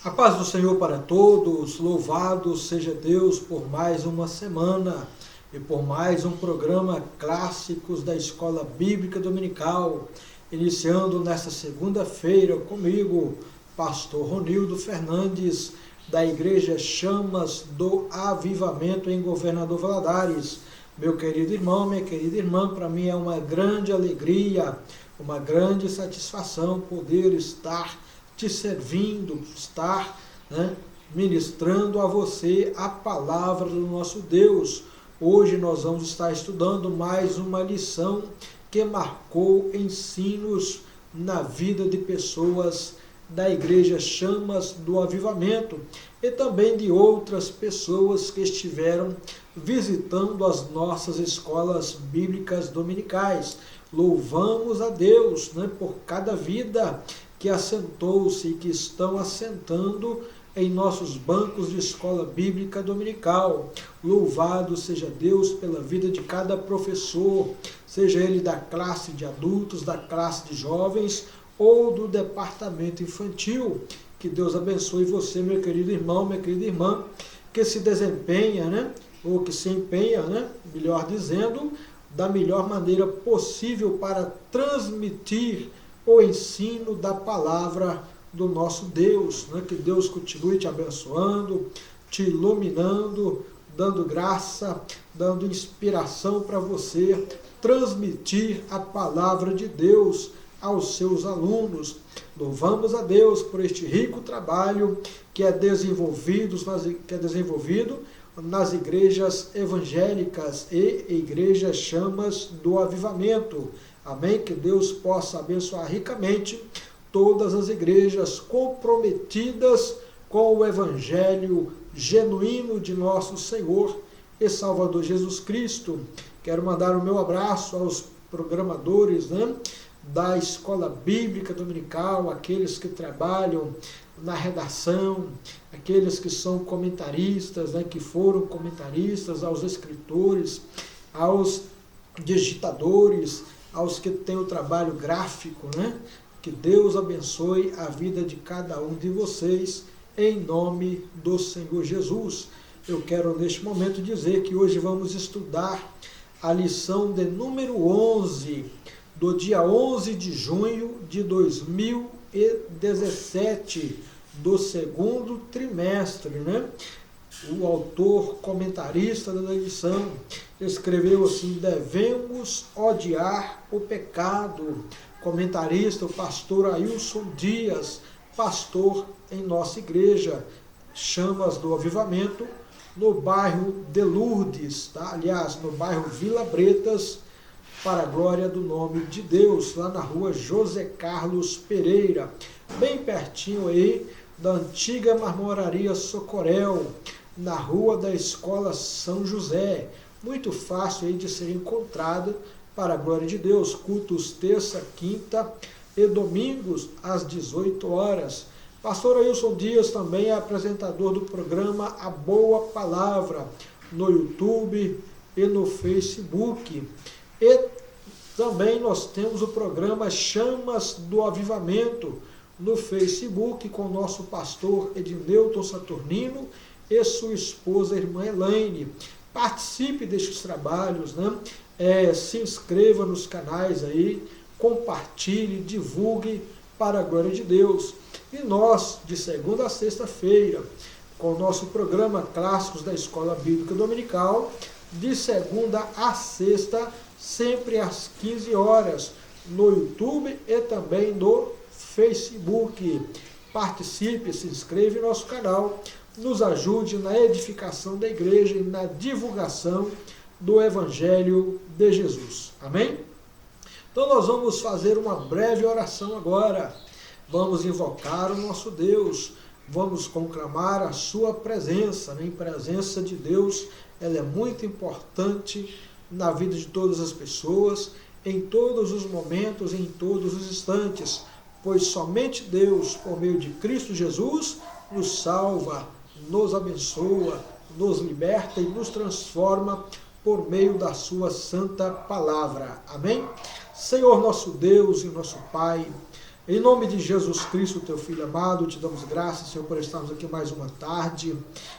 A paz do Senhor para todos, louvado seja Deus por mais uma semana e por mais um programa Clássicos da Escola Bíblica Dominical, iniciando nesta segunda-feira comigo, pastor Ronildo Fernandes, da Igreja Chamas do Avivamento em Governador Valadares. Meu querido irmão, minha querida irmã, para mim é uma grande alegria, uma grande satisfação poder estar te servindo, estar ministrando a você a palavra do nosso Deus. Hoje nós vamos estar estudando mais uma lição que marcou ensinos na vida de pessoas da Igreja Chamas do Avivamento e também de outras pessoas que estiveram visitando as nossas escolas bíblicas dominicais. Louvamos a Deus por cada vida que assentou-se e que estão assentando em nossos bancos de escola bíblica dominical. Louvado seja Deus pela vida de cada professor, seja ele da classe de adultos, da classe de jovens ou do departamento infantil. Que Deus abençoe você, meu querido irmão, minha querida irmã, que se desempenha, ou que se empenha, melhor dizendo, da melhor maneira possível para transmitir o ensino da palavra do nosso Deus. Que Deus continue te abençoando, te iluminando, dando graça, dando inspiração para você transmitir a palavra de Deus aos seus alunos. Louvamos a Deus por este rico trabalho que é desenvolvido nas igrejas evangélicas e igrejas Chamas do Avivamento. Amém? Que Deus possa abençoar ricamente todas as igrejas comprometidas com o Evangelho genuíno de nosso Senhor e Salvador Jesus Cristo. Quero mandar o meu abraço aos programadores da Escola Bíblica Dominical, aqueles que trabalham na redação, aqueles que são comentaristas, que foram comentaristas, aos escritores, aos digitadores, aos que têm o trabalho gráfico, Que Deus abençoe a vida de cada um de vocês, em nome do Senhor Jesus. Eu quero neste momento dizer que hoje vamos estudar a lição de número 11, do dia 11 de junho de 2017, do segundo trimestre, O autor comentarista da lição escreveu assim: devemos odiar o pecado. Comentarista, o pastor Ailson Dias, pastor em nossa igreja Chamas do Avivamento, no bairro de Lourdes, aliás, no bairro Vila Bretas, para a glória do nome de Deus, lá na rua José Carlos Pereira, bem pertinho aí da antiga marmoraria Socorel, na rua da Escola São José, muito fácil aí de ser encontrada, para a glória de Deus. Cultos terça, quinta e domingos às 18 horas. Pastor Ailson Dias também é apresentador do programa A Boa Palavra, no YouTube e no Facebook. E também nós temos o programa Chamas do Avivamento, no Facebook, com o nosso pastor Edneuton Saturnino e sua esposa, irmã Elaine. Participe destes trabalhos, se inscreva nos canais aí, compartilhe, divulgue para a glória de Deus. E nós, de segunda a sexta-feira, com o nosso programa Clássicos da Escola Bíblica Dominical, de segunda a sexta, sempre às 15 horas, no YouTube e também no Facebook. Participe, se inscreva em nosso canal, nos ajude na edificação da igreja e na divulgação do Evangelho de Jesus. Amém? Então nós vamos fazer uma breve oração agora. Vamos invocar o nosso Deus, vamos conclamar a sua presença. Em presença de Deus, ela é muito importante na vida de todas as pessoas, em todos os momentos, em todos os instantes, pois somente Deus, por meio de Cristo Jesus, nos salva, nos abençoa, nos liberta e nos transforma por meio da sua santa palavra. Amém? Senhor nosso Deus e nosso Pai, Em nome de Jesus Cristo, teu Filho amado, te damos graças, Senhor, por estarmos aqui mais uma tarde.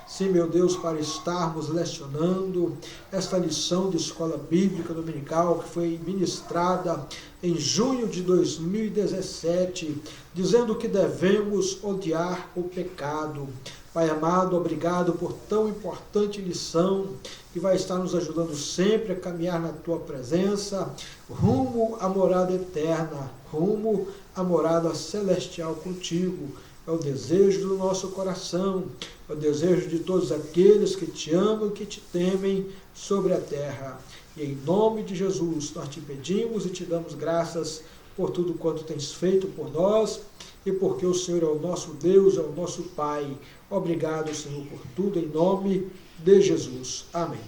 Sim, meu Deus, para estarmos lecionando esta lição de escola bíblica dominical que foi ministrada em junho de 2017, dizendo que devemos odiar o pecado. Pai amado, obrigado por tão importante lição que vai estar nos ajudando sempre a caminhar na Tua presença, rumo à morada eterna, rumo à morada celestial contigo. É o desejo do nosso coração, é o desejo de todos aqueles que te amam e que te temem sobre a terra. E em nome de Jesus, nós te pedimos e te damos graças por tudo quanto tens feito por nós e porque o Senhor é o nosso Deus, é o nosso Pai. Obrigado, Senhor, por tudo, em nome de Jesus. Amém.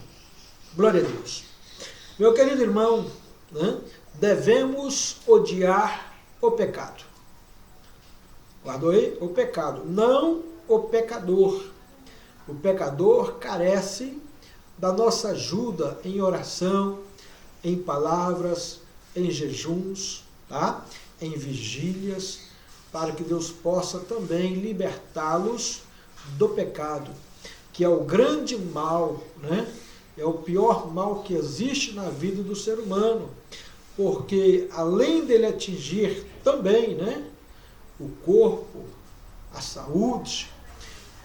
Glória a Deus. Meu querido irmão, devemos odiar o pecado. Guardou aí? O pecado, não o pecador. O pecador carece da nossa ajuda em oração, em palavras, em jejuns, tá? Em vigílias, para que Deus possa também libertá-los do pecado, que é o grande mal, né? É o pior mal que existe na vida do ser humano, porque além dele atingir também, né, o corpo, a saúde,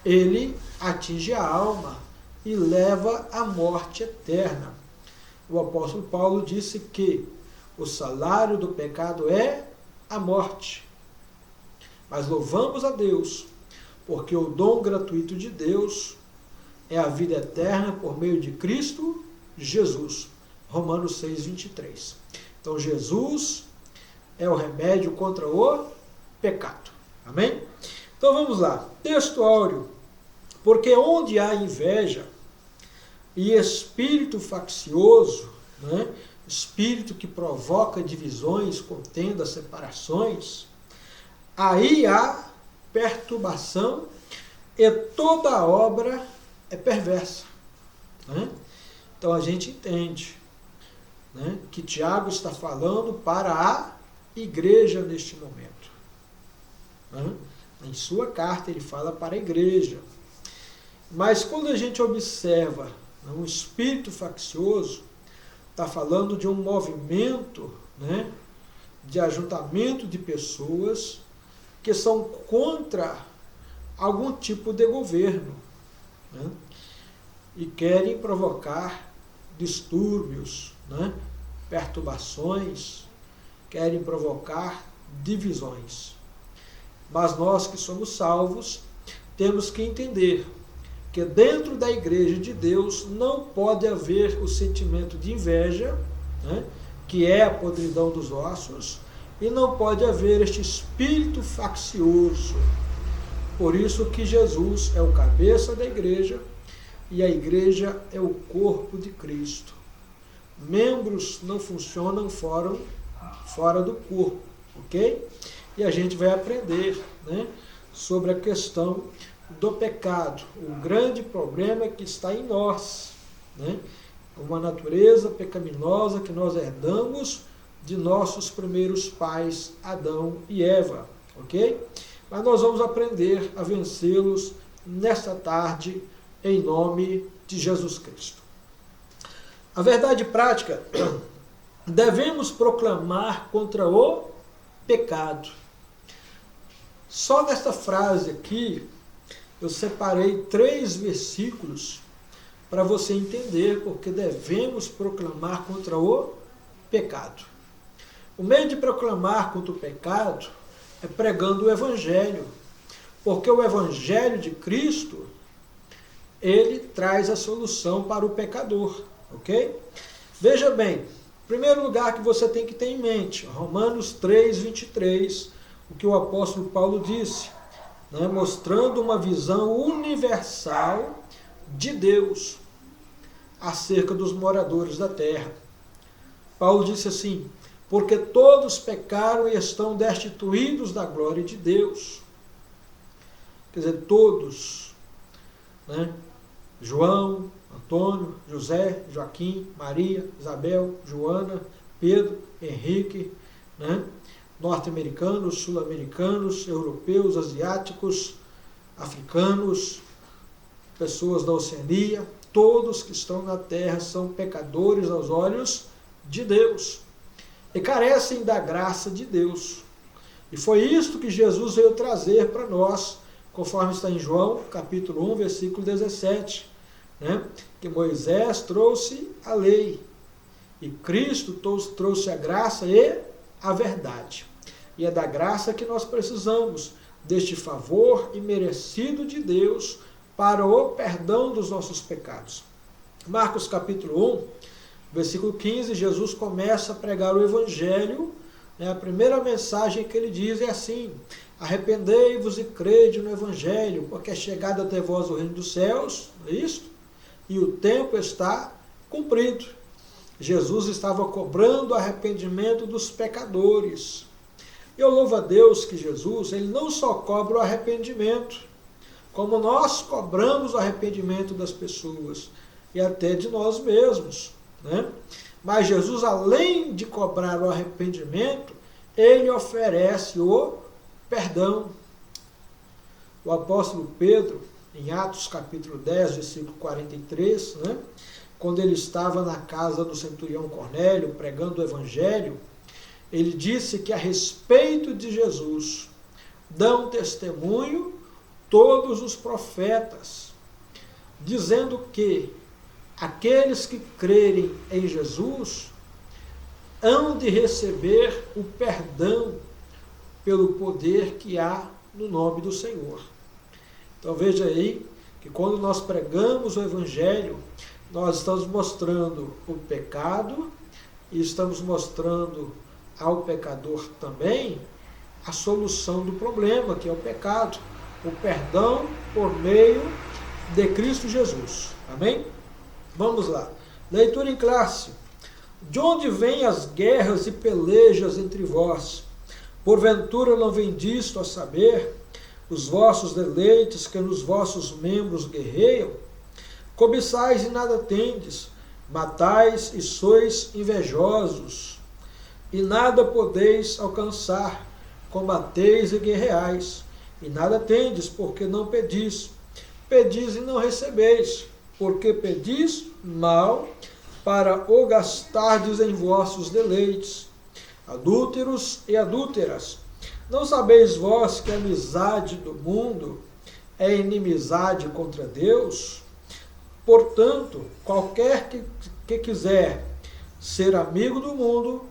ele atinge a alma e leva à morte eterna. O apóstolo Paulo disse que o salário do pecado é a morte. Mas louvamos a Deus, porque o dom gratuito de Deus é a vida eterna por meio de Cristo Jesus. Romanos 6, 23. Então Jesus é o remédio contra o pecado. Amém? Então vamos lá. Texto áureo. Porque onde há inveja e espírito faccioso, né, espírito que provoca divisões, contendas, separações, aí há perturbação e toda obra é perversa. Né? Então a gente entende, né, que Tiago está falando para a igreja neste momento. Né? Em sua carta ele fala para a igreja. Mas quando a gente observa, né, um espírito faccioso, está falando de um movimento, né, de ajuntamento de pessoas que são contra algum tipo de governo, né, e querem provocar distúrbios, né, perturbações, querem provocar divisões. Mas nós que somos salvos, temos que entender que dentro da igreja de Deus não pode haver o sentimento de inveja, né, que é a podridão dos ossos, e não pode haver este espírito faccioso. Por isso que Jesus é o cabeça da igreja e a igreja é o corpo de Cristo. Membros não funcionam fora do corpo, ok? E a gente vai aprender, né, sobre a questão do pecado. O grande problema é que está em nós, né? Uma natureza pecaminosa que nós herdamos de nossos primeiros pais, Adão e Eva, ok? Mas nós vamos aprender a vencê-los nesta tarde, em nome de Jesus Cristo. A verdade prática, devemos proclamar contra o pecado. Só nesta frase aqui, eu separei 3 versículos para você entender porque devemos proclamar contra o pecado. O meio de proclamar contra o pecado é pregando o Evangelho, porque o Evangelho de Cristo, ele traz a solução para o pecador, ok? Veja bem, em primeiro lugar que você tem que ter em mente, Romanos 3, 23, o que o apóstolo Paulo disse, né, mostrando uma visão universal de Deus acerca dos moradores da terra. Paulo disse assim, porque todos pecaram e estão destituídos da glória de Deus. Quer dizer, todos, né? João, Antônio, José, Joaquim, Maria, Isabel, Joana, Pedro, Henrique, né? norte-americanos, sul-americanos, europeus, asiáticos, africanos, pessoas da Oceania, todos que estão na terra são pecadores aos olhos de Deus e carecem da graça de Deus. E foi isto que Jesus veio trazer para nós, conforme está em João, capítulo 1, versículo 17, né? Que Moisés trouxe a lei e Cristo trouxe a graça e a verdade. E é da graça que nós precisamos, deste favor imerecido de Deus para o perdão dos nossos pecados. Marcos capítulo 1, versículo 15, Jesus começa a pregar o Evangelho. A primeira mensagem que ele diz é assim: arrependei-vos e crede no Evangelho, porque é chegado até vós o reino dos céus, não é isso? E o tempo está cumprido. Jesus estava cobrando o arrependimento dos pecadores. Eu louvo a Deus que Jesus, ele não só cobra o arrependimento, como nós cobramos o arrependimento das pessoas, e até de nós mesmos, né? Mas Jesus, além de cobrar o arrependimento, ele oferece o perdão. O apóstolo Pedro, em Atos capítulo 10, versículo 43, né? Quando ele estava na casa do centurião Cornélio, pregando o Evangelho, ele disse que a respeito de Jesus dão testemunho todos os profetas, dizendo que aqueles que crerem em Jesus hão de receber o perdão pelo poder que há no nome do Senhor. Então veja aí que quando nós pregamos o Evangelho, nós estamos mostrando o pecado e estamos mostrando ao pecador também a solução do problema, que é o pecado, o perdão por meio de Cristo Jesus. Amém? Vamos lá. Leitura em classe. De onde vêm as guerras e pelejas entre vós? Porventura não vem disto a saber os vossos deleites que nos vossos membros guerreiam? Cobiçais e nada tendes, matais e sois invejosos, e nada podeis alcançar, combateis e guerreais, e nada tendes, porque não pedis. Pedis e não recebeis, porque pedis mal, para o gastardes em vossos deleites. Adúlteros e adúlteras, não sabeis vós que a amizade do mundo é inimizade contra Deus? Portanto, qualquer que quiser ser amigo do mundo,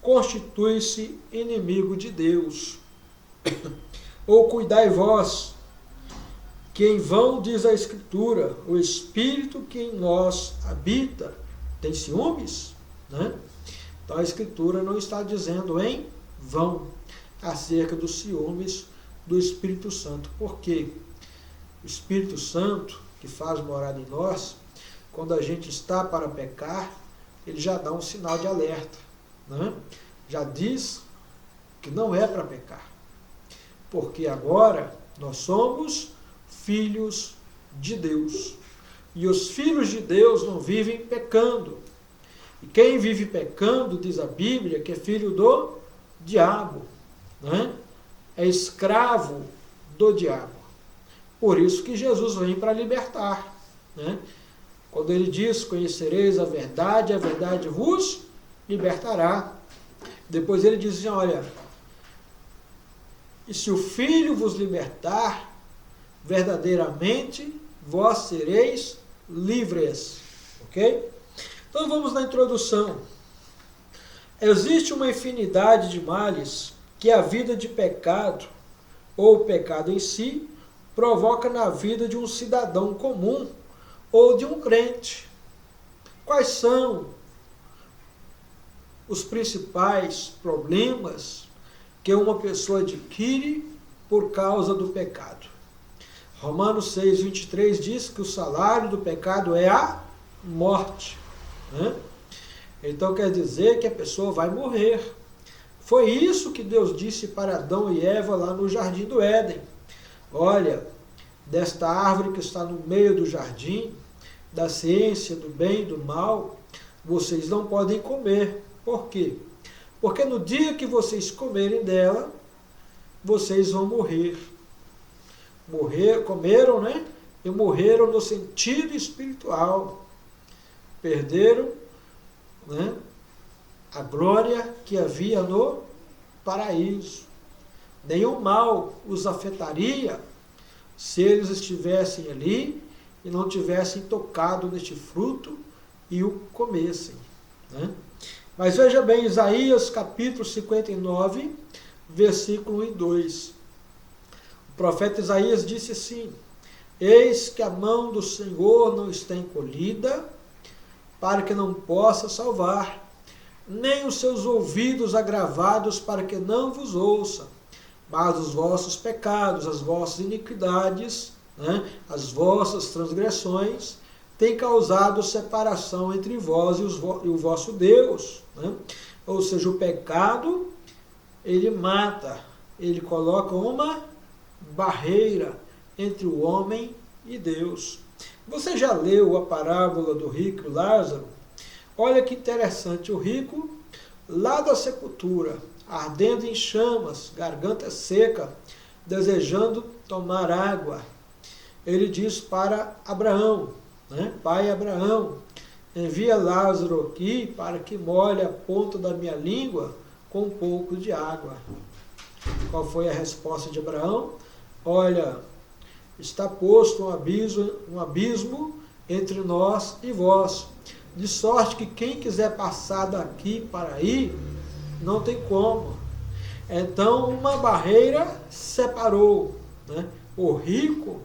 constitui-se inimigo de Deus. Ou cuidai vós, que em vão diz a Escritura, o Espírito que em nós habita tem ciúmes? Né? Então a Escritura não está dizendo em vão acerca dos ciúmes do Espírito Santo. Por quê? O Espírito Santo, que faz morada em nós, quando a gente está para pecar, ele já dá um sinal de alerta, né? Já diz que não é para pecar, porque agora nós somos filhos de Deus, e os filhos de Deus não vivem pecando, e quem vive pecando, diz a Bíblia, que é filho do diabo, né? É escravo do diabo. Por isso que Jesus vem para libertar, né? Quando ele diz, conhecereis a verdade vos libertará. Depois ele diz assim, olha, e se o Filho vos libertar, verdadeiramente vós sereis livres. Ok? Então vamos na introdução. Existe uma infinidade de males que a vida de pecado, ou o pecado em si, provoca na vida de um cidadão comum ou de um crente. Quais são os principais problemas que uma pessoa adquire por causa do pecado? Romanos 6, 23 diz que o salário do pecado é a morte, né? Então quer dizer que a pessoa vai morrer. Foi isso que Deus disse para Adão e Eva lá no Jardim do Éden. Olha, desta árvore que está no meio do jardim, da ciência do bem e do mal, vocês não podem comer. Por quê? Porque no dia que vocês comerem dela, vocês vão morrer. Comeram, né? E morreram no sentido espiritual. Perderam, né, a glória que havia no paraíso. Nenhum mal os afetaria se eles estivessem ali e não tivessem tocado neste fruto e o comessem, né? Mas veja bem, Isaías capítulo 59, versículo 1 e 2. O profeta Isaías disse assim: eis que a mão do Senhor não está encolhida, para que não possa salvar, nem os seus ouvidos agravados, para que não vos ouça. Mas os vossos pecados, as vossas iniquidades, né, as vossas transgressões, têm causado separação entre vós e o vosso Deus, né? Ou seja, o pecado, ele mata, ele coloca uma barreira entre o homem e Deus. Você já leu a parábola do rico e Lázaro? Olha que interessante, o rico, lá da sepultura, ardendo em chamas, garganta seca, desejando tomar água, ele diz para Abraão, né? Pai Abraão, envia Lázaro aqui para que molhe a ponta da minha língua com um pouco de água. Qual foi a resposta de Abraão? Olha, está posto um abismo entre nós e vós, de sorte que quem quiser passar daqui para aí, não tem como. Então uma barreira separou, né, o rico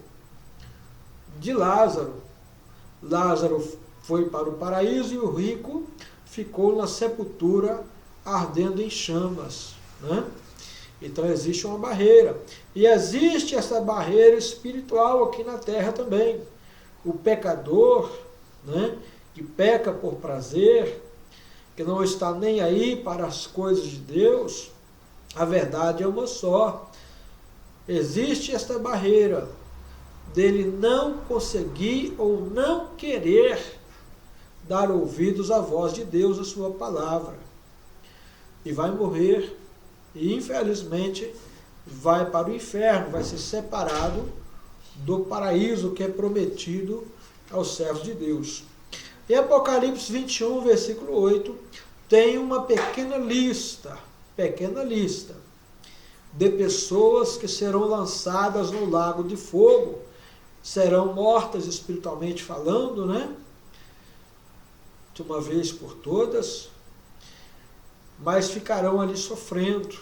de Lázaro. Lázaro foi para o paraíso e o rico ficou na sepultura ardendo em chamas, né? Então existe uma barreira. E existe essa barreira espiritual aqui na terra também. O pecador, né, que peca por prazer, que não está nem aí para as coisas de Deus, a verdade é uma só. Existe esta barreira dele não conseguir ou não querer dar ouvidos à voz de Deus, à sua palavra. E vai morrer, e infelizmente vai para o inferno, vai ser separado do paraíso que é prometido aos servos de Deus. Em Apocalipse 21, versículo 8, tem uma pequena lista de pessoas que serão lançadas no lago de fogo, serão mortas espiritualmente falando, né? De uma vez por todas, mas ficarão ali sofrendo.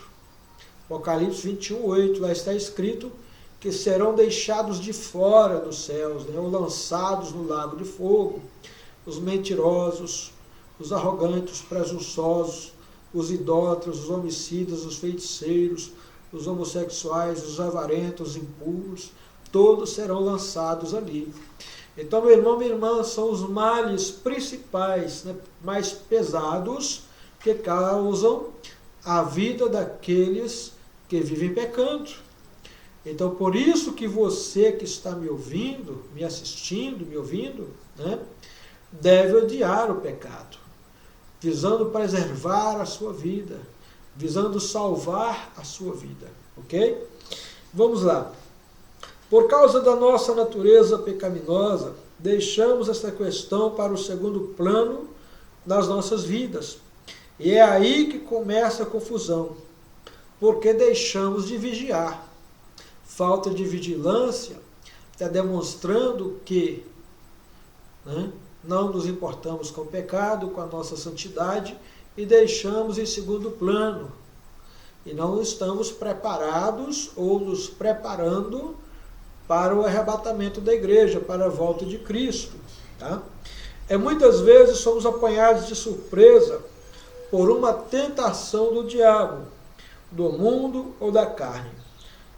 Apocalipse 21, 8, lá está escrito que serão deixados de fora dos céus, né? Ou lançados no lago de fogo, os mentirosos, os arrogantes, os presunçosos, os idólatras, os homicidas, os feiticeiros, os homossexuais, os avarentos, os impuros, todos serão lançados ali. Então, meu irmão, minha irmã, são os males principais, né, mais pesados, que causam a vida daqueles que vivem pecando. Então, por isso que você que está me ouvindo, me assistindo, me ouvindo, né, deve odiar o pecado, visando preservar a sua vida, visando salvar a sua vida, ok? Vamos lá. Por causa da nossa natureza pecaminosa, deixamos essa questão para o segundo plano das nossas vidas. E é aí que começa a confusão, porque deixamos de vigiar. Falta de vigilância está demonstrando que, né, não nos importamos com o pecado, com a nossa santidade, e deixamos em segundo plano. E não estamos preparados ou nos preparando para o arrebatamento da igreja, para a volta de Cristo. Tá? Muitas vezes somos apanhados de surpresa por uma tentação do diabo, do mundo ou da carne.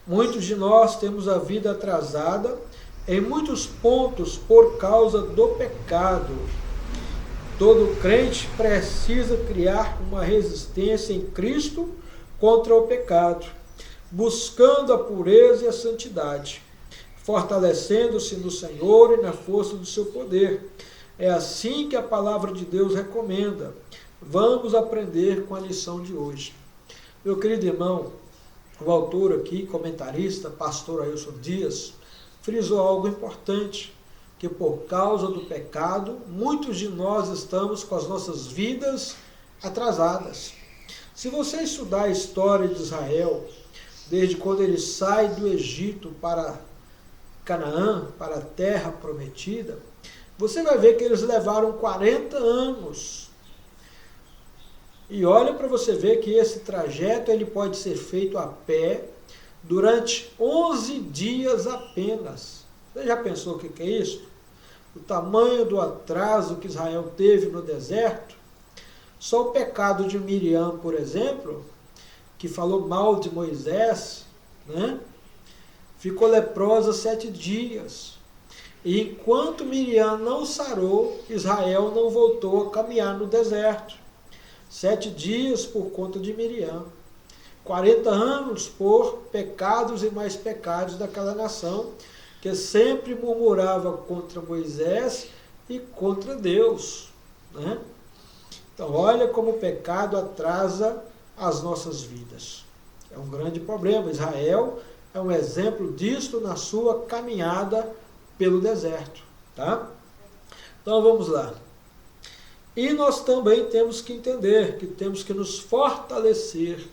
Muitos de nós temos a vida atrasada em muitos pontos por causa do pecado. Todo crente precisa criar uma resistência em Cristo contra o pecado, buscando a pureza e a santidade, fortalecendo-se no Senhor e na força do seu poder. É assim que a palavra de Deus recomenda. Vamos aprender com a lição de hoje. Meu querido irmão, o autor aqui, comentarista, pastor Ailson Dias, frisou algo importante, que por causa do pecado, muitos de nós estamos com as nossas vidas atrasadas. Se você estudar a história de Israel, desde quando ele sai do Egito para Canaã, para a terra prometida, você vai ver que eles levaram 40 anos. E olha para você ver que esse trajeto ele pode ser feito a pé durante 11 dias apenas. Você já pensou o que é isso? O tamanho do atraso que Israel teve no deserto? Só o pecado de Miriam, por exemplo, que falou mal de Moisés, né? Ficou leprosa 7 dias. E enquanto Miriam não sarou, Israel não voltou a caminhar no deserto. 7 dias por conta de Miriam. 40 anos por pecados e mais pecados daquela nação, que sempre murmurava contra Moisés e contra Deus, né? Então, olha como o pecado atrasa as nossas vidas. É um grande problema. Israel é um exemplo disto na sua caminhada pelo deserto, tá? Então, vamos lá. E nós também temos que entender que temos que nos fortalecer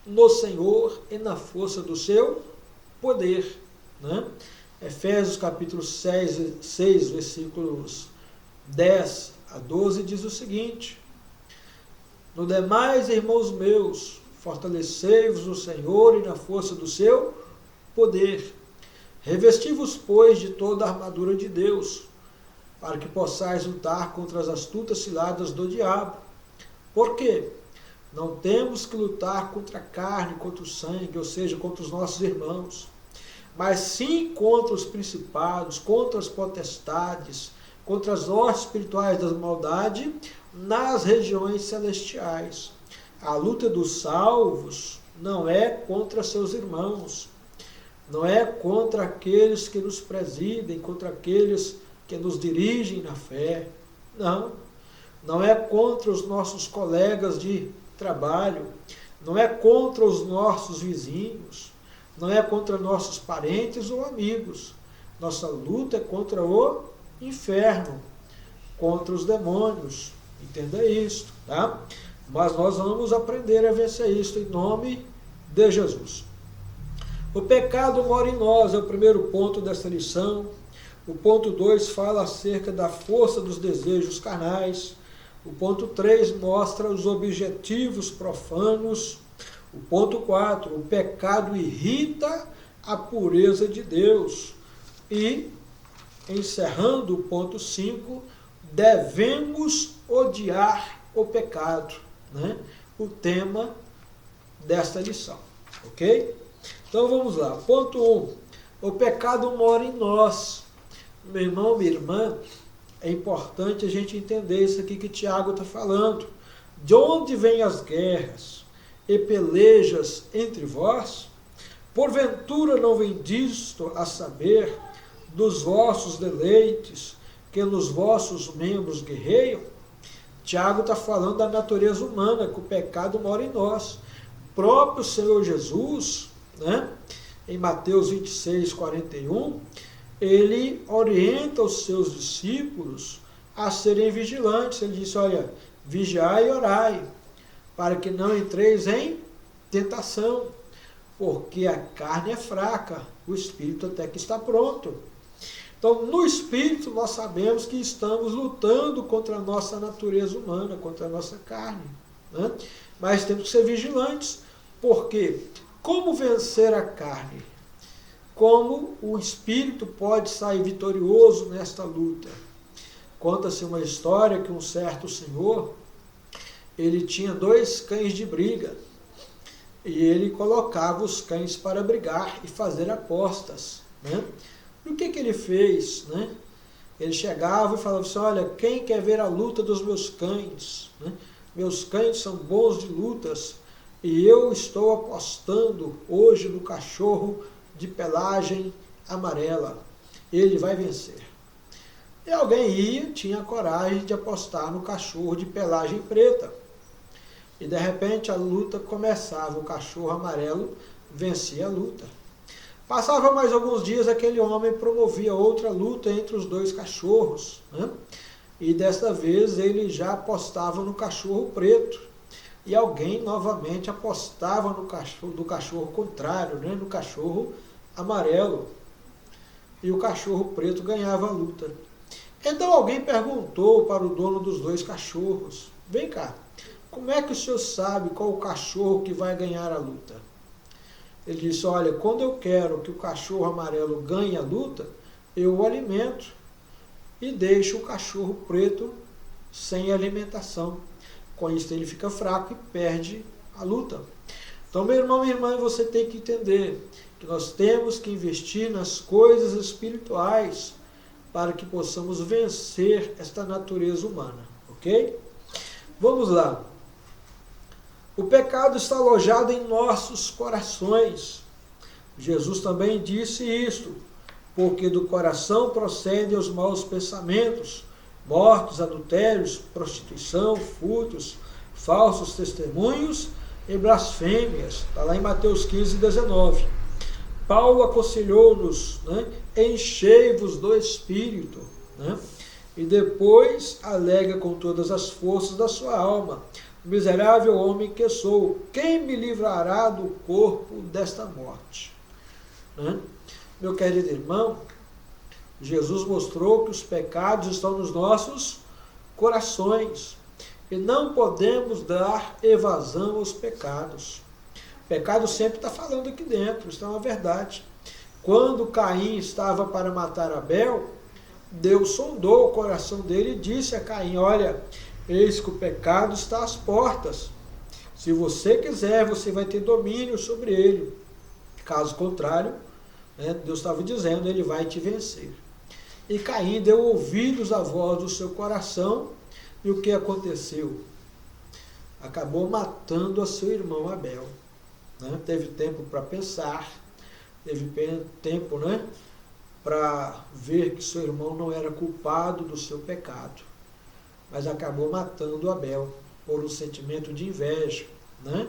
no Senhor e na força do seu poder, né? Efésios capítulo 6, versículos 10 a 12 diz o seguinte: no demais, irmãos meus, fortalecei-vos no Senhor e na força do seu poder. Revesti-vos, pois, de toda a armadura de Deus, para que possais lutar contra as astutas ciladas do diabo. Por quê? Não temos que lutar contra a carne, contra o sangue, ou seja, contra os nossos irmãos, mas sim contra os principados, contra as potestades, contra as hostes espirituais da maldade nas regiões celestiais. A luta dos salvos não é contra seus irmãos, não é contra aqueles que nos presidem, contra aqueles que nos dirigem na fé. Não é contra os nossos colegas de trabalho, não é contra os nossos vizinhos, não é contra nossos parentes ou amigos. Nossa luta é contra o inferno, contra os demônios. Entenda isso, tá? Mas nós vamos aprender a vencer isso em nome de Jesus. O pecado mora em nós, é o primeiro ponto dessa lição. O ponto 2 fala acerca da força dos desejos carnais. O ponto 3 mostra os objetivos profanos. O ponto 4, o pecado irrita a pureza de Deus. E, encerrando o ponto 5, devemos odiar o pecado, né? O tema desta lição, ok? Então vamos lá. Ponto 1, o pecado mora em nós. Meu irmão, minha irmã, é importante a gente entender isso aqui que Tiago está falando. De onde vêm as guerras e pelejas entre vós? Porventura não vem disto a saber dos vossos deleites, que nos vossos membros guerreiam? Tiago está falando da natureza humana, que o pecado mora em nós. O próprio Senhor Jesus, né, em Mateus 26, 41, ele orienta os seus discípulos a serem vigilantes. Ele disse, olha, vigiai e orai, para que não entreis em tentação, porque a carne é fraca, o espírito até que está pronto. Então, no espírito, nós sabemos que estamos lutando contra a nossa natureza humana, contra a nossa carne, né? Mas temos que ser vigilantes, porque como vencer a carne? Como o espírito pode sair vitorioso nesta luta? Conta-se uma história que um certo senhor, ele tinha 2 cães de briga, e ele colocava os cães para brigar e fazer apostas, né? E o que ele fez, né? Ele chegava e falava assim, olha, quem quer ver a luta dos meus cães? Né? Meus cães são bons de lutas, e eu estou apostando hoje no cachorro de pelagem amarela. Ele vai vencer. E alguém ia, tinha coragem de apostar no cachorro de pelagem preta. E de repente a luta começava, o cachorro amarelo vencia a luta. Passava mais alguns dias, aquele homem promovia outra luta entre os dois cachorros, né? E desta vez ele já apostava no cachorro preto. E alguém novamente apostava no cachorro contrário, né? No cachorro amarelo. E o cachorro preto ganhava a luta. Então alguém perguntou para o dono dos dois cachorros: vem cá, como é que o senhor sabe qual o cachorro que vai ganhar a luta? Ele disse: olha, quando eu quero que o cachorro amarelo ganhe a luta, eu o alimento e deixo o cachorro preto sem alimentação. Com isso ele fica fraco e perde a luta. Então, meu irmão, minha irmã, você tem que entender que nós temos que investir nas coisas espirituais para que possamos vencer esta natureza humana, ok? Vamos lá. O pecado está alojado em nossos corações. Jesus também disse isto, porque do coração procedem os maus pensamentos, mortes, adultérios, prostituição, furtos, falsos testemunhos e blasfêmias. Está lá em Mateus 15, 19. Paulo aconselhou-nos, né? Enchei-vos do Espírito, né? E depois alega com todas as forças da sua alma: miserável homem que sou, quem me livrará do corpo desta morte? Né? Meu querido irmão, Jesus mostrou que os pecados estão nos nossos corações e não podemos dar evasão aos pecados. O pecado sempre está falando aqui dentro, isso é uma verdade. Quando Caim estava para matar Abel, Deus sondou o coração dele e disse a Caim: olha, eis que o pecado está às portas. Se você quiser, você vai ter domínio sobre ele. Caso contrário, né, Deus estava dizendo, ele vai te vencer. E Caim deu ouvidos à voz do seu coração, e o que aconteceu? Acabou matando a seu irmão Abel. Né? Teve tempo para pensar, teve tempo, né, para ver que seu irmão não era culpado do seu pecado, mas acabou matando Abel por um sentimento de inveja, né?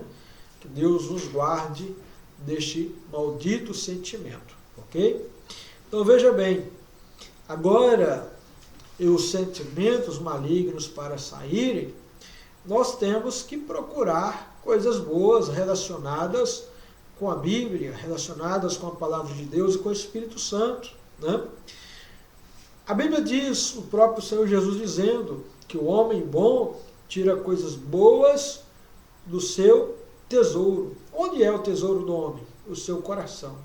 Que Deus nos guarde deste maldito sentimento, ok? Então veja bem, agora, e os sentimentos malignos para saírem, nós temos que procurar coisas boas relacionadas com a Bíblia, relacionadas com a Palavra de Deus e com o Espírito Santo, né? A Bíblia diz, o próprio Senhor Jesus dizendo, que o homem bom tira coisas boas do seu tesouro. Onde é o tesouro do homem? O seu coração.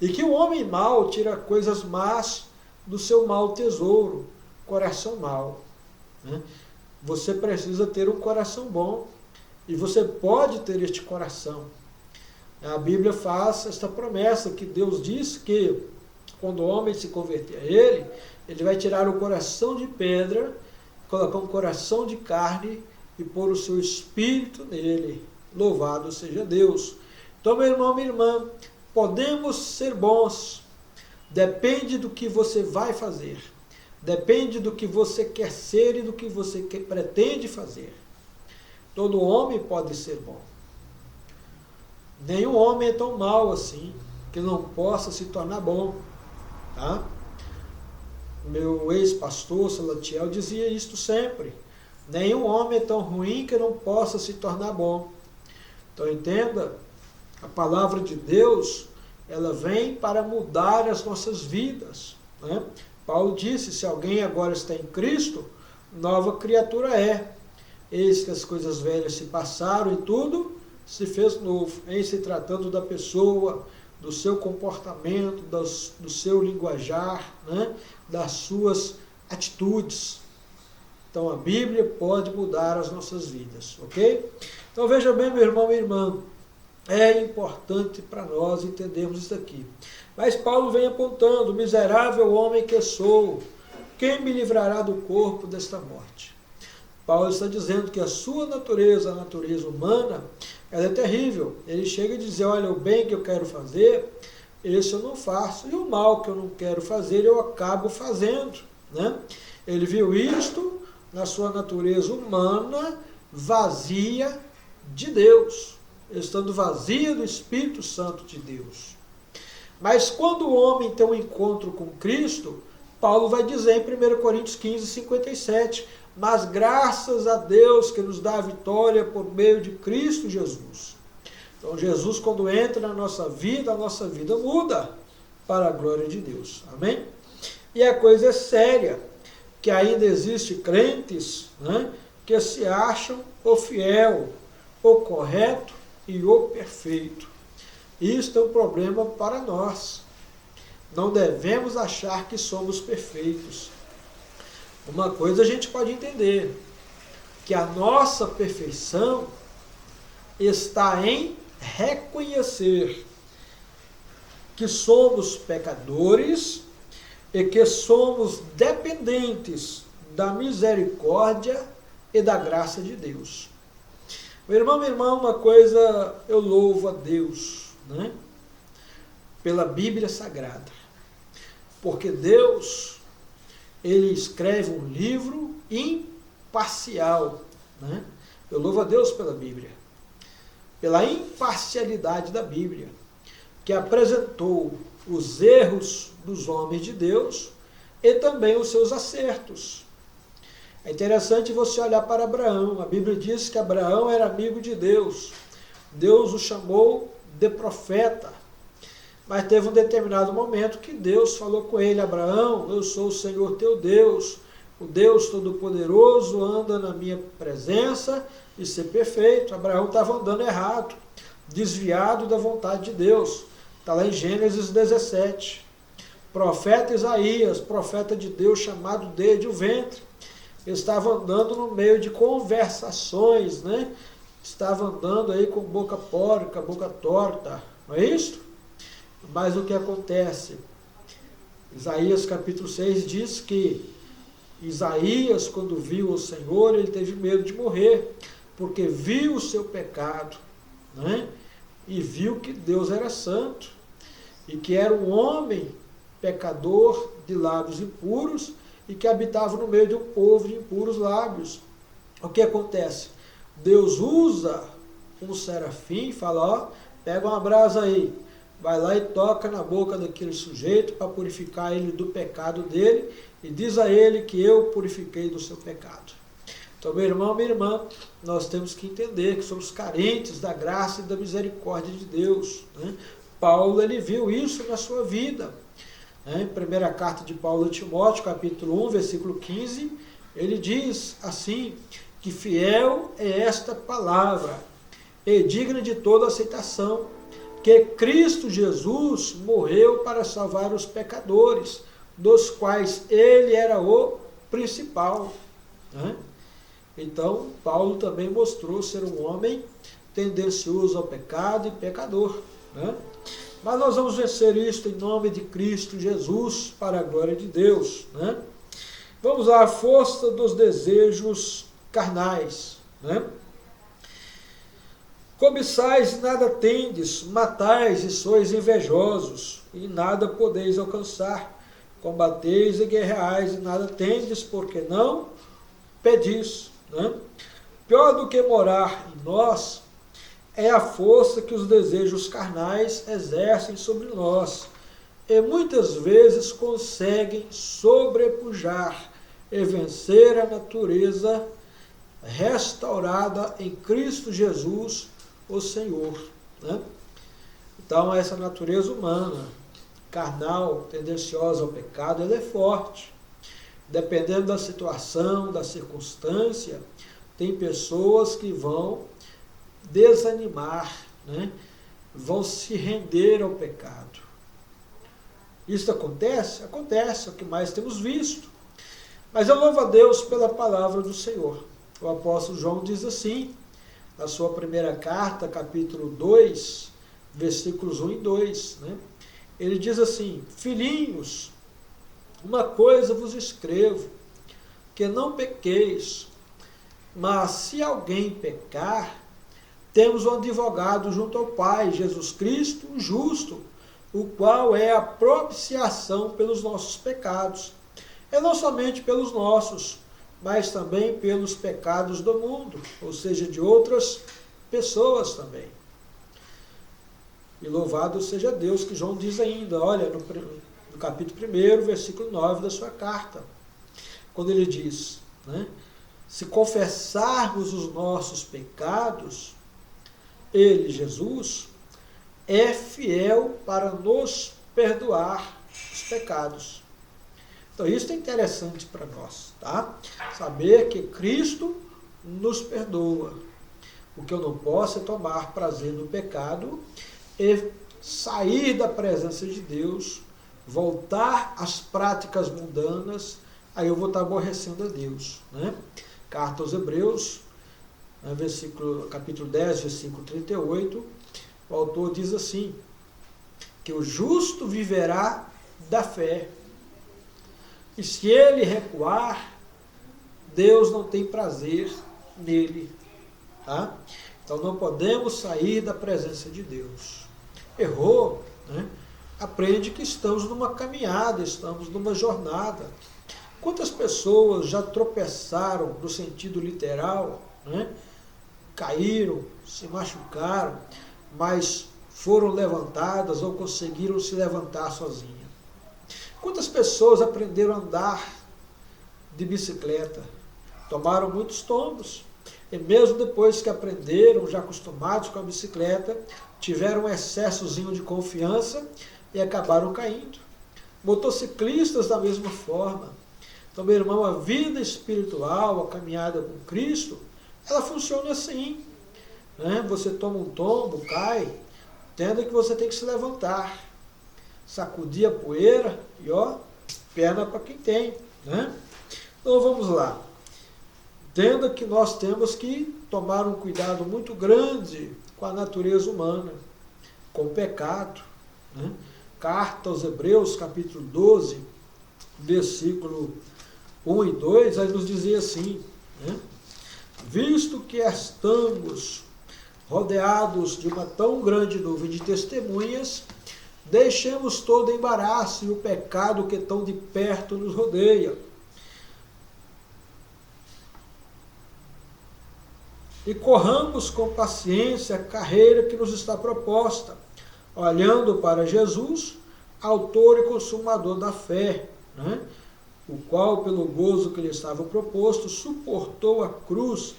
E que o homem mau tira coisas más do seu mau tesouro, coração mau. Né? Você precisa ter um coração bom, e você pode ter este coração. A Bíblia faz esta promessa, que Deus diz que quando o homem se converter a ele vai tirar o coração de pedra, colocar um coração de carne e pôr o seu espírito nele. Louvado seja Deus. Então, meu irmão, minha irmã, podemos ser bons, depende do que você vai fazer, depende do que você quer ser e do que você pretende fazer. Todo homem pode ser bom. Nenhum homem é tão mau assim que não possa se tornar bom. Tá? Meu ex-pastor Salatiel dizia isto sempre: nenhum homem é tão ruim que não possa se tornar bom. Então entenda, a palavra de Deus, ela vem para mudar as nossas vidas, né? Paulo disse: se alguém agora está em Cristo, nova criatura é. Eis que as coisas velhas se passaram e tudo se fez novo. Em se tratando da pessoa, do seu comportamento, do seu linguajar, né? Das suas atitudes. Então a Bíblia pode mudar as nossas vidas, ok? Então veja bem, meu irmão, minha irmã, é importante para nós entendermos isso aqui. Mas Paulo vem apontando: miserável homem que sou, quem me livrará do corpo desta morte? Paulo está dizendo que a sua natureza, a natureza humana, ela é terrível. Ele chega a dizer: olha, o bem que eu quero fazer, esse eu não faço, e o mal que eu não quero fazer, eu acabo fazendo, né? Ele viu isto na sua natureza humana, vazia de Deus, estando vazia do Espírito Santo de Deus. Mas quando o homem tem um encontro com Cristo, Paulo vai dizer em 1 Coríntios 15, 57, mas graças a Deus que nos dá a vitória por meio de Cristo Jesus. Então Jesus, quando entra na nossa vida, a nossa vida muda para a glória de Deus. Amém? E a coisa é séria, que ainda existe crentes, né, que se acham o fiel, o correto e o perfeito. Isto é um problema para nós. Não devemos achar que somos perfeitos. Uma coisa a gente pode entender, que a nossa perfeição está em reconhecer que somos pecadores e que somos dependentes da misericórdia e da graça de Deus. Meu irmão, minha irmã, uma coisa eu louvo a Deus, né? Pela Bíblia Sagrada. Porque Deus, Ele escreve um livro imparcial, né? Eu louvo a Deus pela Bíblia. Pela imparcialidade da Bíblia, que apresentou os erros dos homens de Deus e também os seus acertos. É interessante você olhar para Abraão. A Bíblia diz que Abraão era amigo de Deus. Deus o chamou de profeta. Mas teve um determinado momento que Deus falou com ele: Abraão, eu sou o Senhor teu Deus, o Deus Todo-Poderoso, anda na minha presença e ser perfeito. Abraão estava andando errado, desviado da vontade de Deus. Está lá em Gênesis 17. Profeta Isaías, profeta de Deus, chamado desde o ventre, estava andando no meio de conversações, né? Estava andando aí com boca porca, boca torta, não é isso? Mas o que acontece? Isaías capítulo 6 diz que Isaías, quando viu o Senhor, ele teve medo de morrer, porque viu o seu pecado, né? E viu que Deus era santo, e que era um homem pecador de lábios impuros, e que habitava no meio de um povo de impuros lábios. O que acontece? Deus usa um serafim e fala: ó, pega uma brasa aí, vai lá e toca na boca daquele sujeito para purificar ele do pecado dele, e diz a ele que eu purifiquei do seu pecado. Então, meu irmão, minha irmã, nós temos que entender que somos carentes da graça e da misericórdia de Deus, né? Paulo, ele viu isso na sua vida. Primeira carta de Paulo a Timóteo, capítulo 1, versículo 15, ele diz assim, que fiel é esta palavra, e digna de toda aceitação, que Cristo Jesus morreu para salvar os pecadores, dos quais ele era o principal. Então, Paulo também mostrou ser um homem tendencioso ao pecado e pecador. Mas nós vamos vencer isto em nome de Cristo Jesus, para a glória de Deus. Vamos lá, a força dos desejos carnais. Cobiçais e nada tendes, matais e sois invejosos, e nada podeis alcançar. Combateis e guerreais e nada tendes, porque não pedis. Pior do que morar em nós é a força que os desejos carnais exercem sobre nós, e muitas vezes conseguem sobrepujar e vencer a natureza restaurada em Cristo Jesus, o Senhor. Então, essa natureza humana, carnal, tendenciosa ao pecado, ela é forte. Dependendo da situação, da circunstância, tem pessoas que vão desanimar, vão se render ao pecado. Isso acontece? Acontece, é o que mais temos visto. Mas eu louvo a Deus pela palavra do Senhor. O apóstolo João diz assim, na sua primeira carta, capítulo 2, versículos 1 e 2. Ele diz assim: filhinhos, uma coisa vos escrevo, que não pequeis, mas se alguém pecar, temos um advogado junto ao Pai, Jesus Cristo, o justo, o qual é a propiciação pelos nossos pecados. E não somente pelos nossos, mas também pelos pecados do mundo, ou seja, de outras pessoas também. E louvado seja Deus, que João diz ainda, olha, no capítulo 1, versículo 9 da sua carta, quando ele diz, né, se confessarmos os nossos pecados, ele, Jesus, é fiel para nos perdoar os pecados. Então isso é interessante para nós, tá? Saber que Cristo nos perdoa. O que eu não posso é tomar prazer no pecado e sair da presença de Deus, voltar às práticas mundanas, aí eu vou estar aborrecendo a Deus, né? Carta aos Hebreus, capítulo 10, versículo 38, o autor diz assim, que o justo viverá da fé. E se ele recuar, Deus não tem prazer nele. Tá? Então não podemos sair da presença de Deus. Errou, né? Aprende que estamos numa caminhada, estamos numa jornada. Quantas pessoas já tropeçaram no sentido literal, né? Caíram, se machucaram, mas foram levantadas ou conseguiram se levantar sozinhas? Quantas pessoas aprenderam a andar de bicicleta? Tomaram muitos tombos. E mesmo depois que aprenderam, já acostumados com a bicicleta, tiveram um excessozinho de confiança e acabaram caindo. Motociclistas da mesma forma. Então, meu irmão, a vida espiritual, a caminhada com Cristo, ela funciona assim, né? Você toma um tombo, cai, entenda que você tem que se levantar, sacudir a poeira e perna para quem tem, né? Então vamos lá. Entenda que nós temos que tomar um cuidado muito grande com a natureza humana, com o pecado, né? Carta aos Hebreus, capítulo 12, versículo 1 e 2, vai nos dizer assim, né? Visto que estamos rodeados de uma tão grande nuvem de testemunhas, deixemos todo embaraço e o pecado que tão de perto nos rodeia. E corramos com paciência a carreira que nos está proposta, olhando para Jesus, autor e consumador da fé, né? O qual, pelo gozo que lhe estava proposto, suportou a cruz,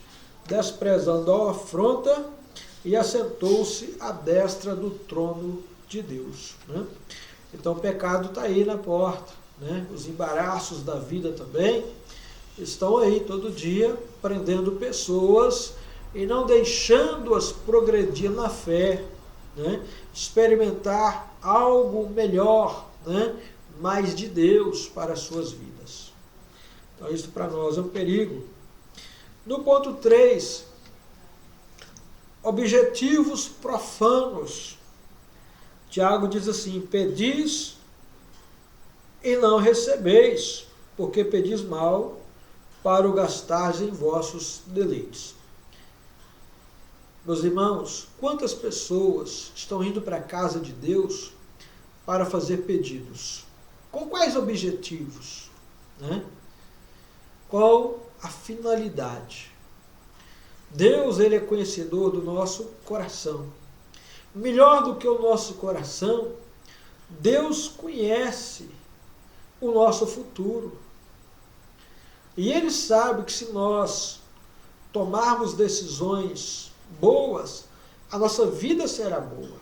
desprezando a afronta, e assentou-se à destra do trono de Deus, né? Então o pecado está aí na porta, né? Os embaraços da vida também estão aí todo dia, prendendo pessoas e não deixando-as progredir na fé, né? Experimentar algo melhor, né? Mais de Deus para as suas vidas. Então isso para nós é um perigo. No ponto 3, objetivos profanos. Tiago diz assim, pedis e não recebeis, porque pedis mal, para o gastar em vossos deleites. Meus irmãos, quantas pessoas estão indo para a casa de Deus para fazer pedidos? Com quais objetivos, né? Qual a finalidade? Deus, ele é conhecedor do nosso coração. Melhor do que o nosso coração, Deus conhece o nosso futuro. E ele sabe que se nós tomarmos decisões boas, a nossa vida será boa.